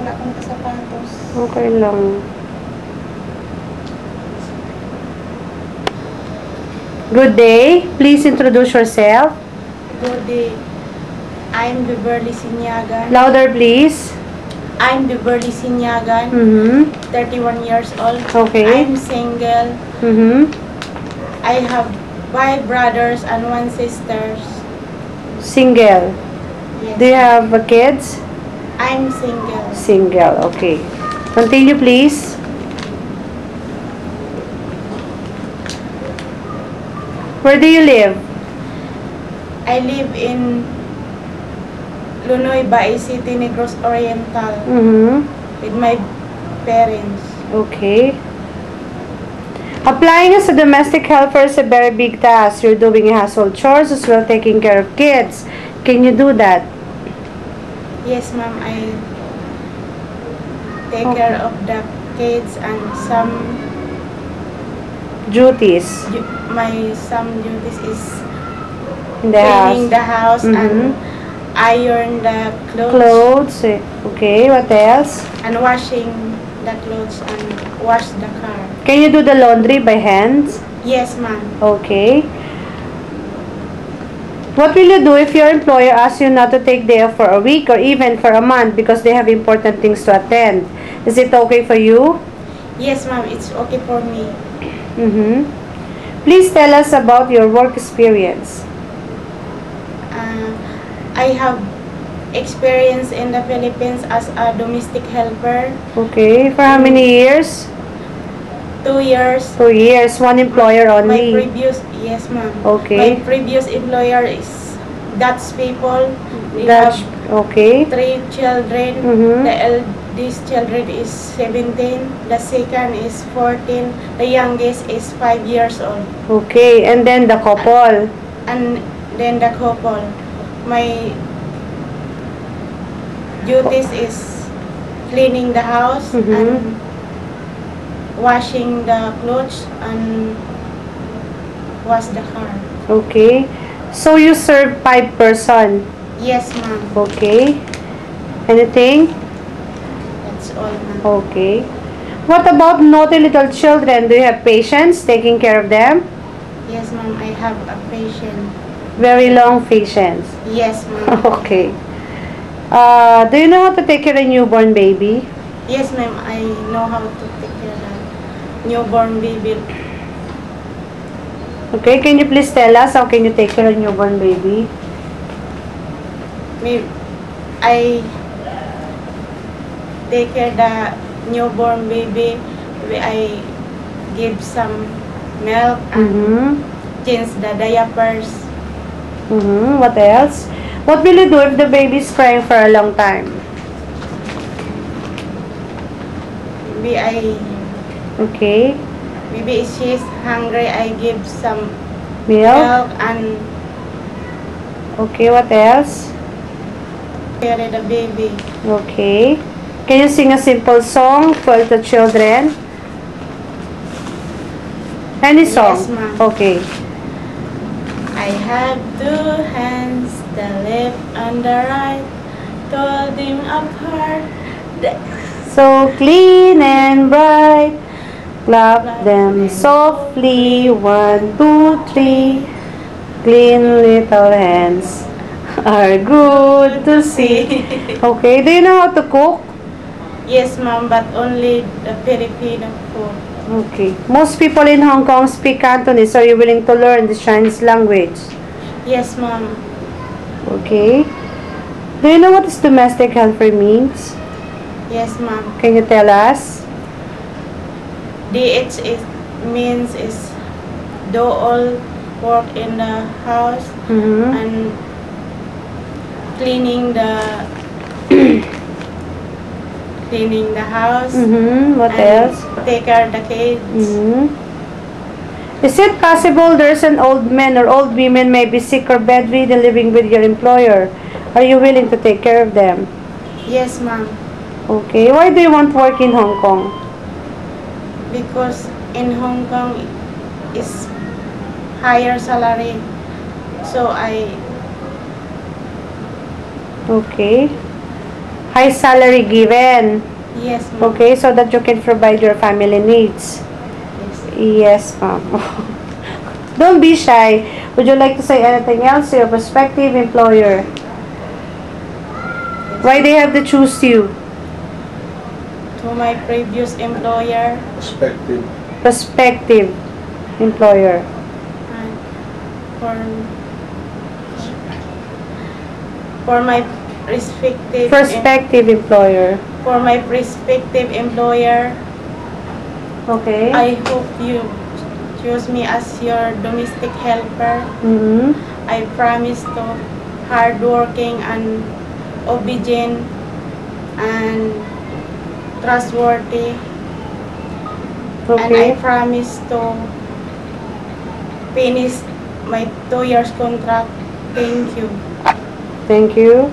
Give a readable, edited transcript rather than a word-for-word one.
Wala akong kasapatos. Okay lang. Good day. Please introduce yourself. Good day. I'm Beverly Sinyagan. Louder, please. I'm Beverly Sinyagan, 31 years old. Okay. I'm single. I have 5 brothers and 1 sister. Single. Yes. Do you have kids? I'm single. Single. Okay. Continue, please. Where do you live? I live in Lunoy, Bae City, Negros Oriental with my parents. Okay. Applying as a domestic helper is a very big task. You're doing household chores as well taking care of kids. Can you do that? Yes, ma'am. I take care of the kids and some Duties some duties is in the cleaning house. the house and iron the Clothes. Okay. What else? and washing the clothes and wash the car. Can you do the laundry by hands? Yes, ma'am. Okay. What will you do if your employer asks you not to take day off for a week or even for a month because they have important things to attend? Is it okay for you? Yes, ma'am. It's okay for me. Please tell us about your work experience. I have experience in the Philippines as a domestic helper. Okay. For how many years? 2 years. 2 years. One employer only. Yes, ma'am. Okay. My previous employer is Dutch people. They Dutch. have Okay. 3 children. The eldest children is 17. The second is 14. The youngest is 5 years old. Okay. And then the couple. And then the couple. My duties is cleaning the house and washing the clothes and wash the car. Okay. So you serve 5 person. Yes, ma'am. Okay. Anything? That's all, ma'am. Okay. What about naughty little children? Do you have patience taking care of them? Yes, ma'am. I have a patient. Very long patience. Yes, ma'am. Okay. Do you know how to take care of a newborn baby? Yes, ma'am. I know how to take care of newborn baby. Okay, can you please tell us how can you take care of a newborn baby? I take care the newborn baby. I give some milk and change the diapers. What else? What will you do if the baby is crying for a long time? Okay. Maybe if she's hungry, I give some Milk? and Okay, what else? carry the baby. Okay. Can you sing a simple song for the children? Any song? Yes, ma'am. Okay. I have 2 hands, the left and the right, told him apart. So clean and bright, clap them softly, 1, 2, 3. Clean little hands are good to see. Okay, do you know how to cook? Yes, ma'am, but only the Filipino food. Okay. Most people in Hong Kong speak Cantonese. Are you willing to learn the Chinese language? Yes, ma'am. Okay. Do you know what this domestic helper means? Yes, ma'am. Can you tell us? DH means is do all work in the house and cleaning the house. What and else? Take care of the kids. Is it possible there's an old man or old women may be sick or bedridden living with your employer? Are you willing to take care of them? Yes, ma'am. Okay. Why do you want to work in Hong Kong? Because in Hong Kong is higher salary. So Okay. high salary given. Yes, ma'am. Okay, so that you can provide your family needs. Yes. Yes, ma'am. Don't be shy. Would you like to say anything else to your prospective employer? Why they have to choose you? To my previous employer, Perspective. Prospective employer. and for my Prospective employer. for my prospective employer, Okay. I hope you choose me as your domestic helper. Mm-hmm. I promise to hardworking and obedient and trustworthy. And I Okay. promise to finish my 2 years contract. Thank you. Thank you.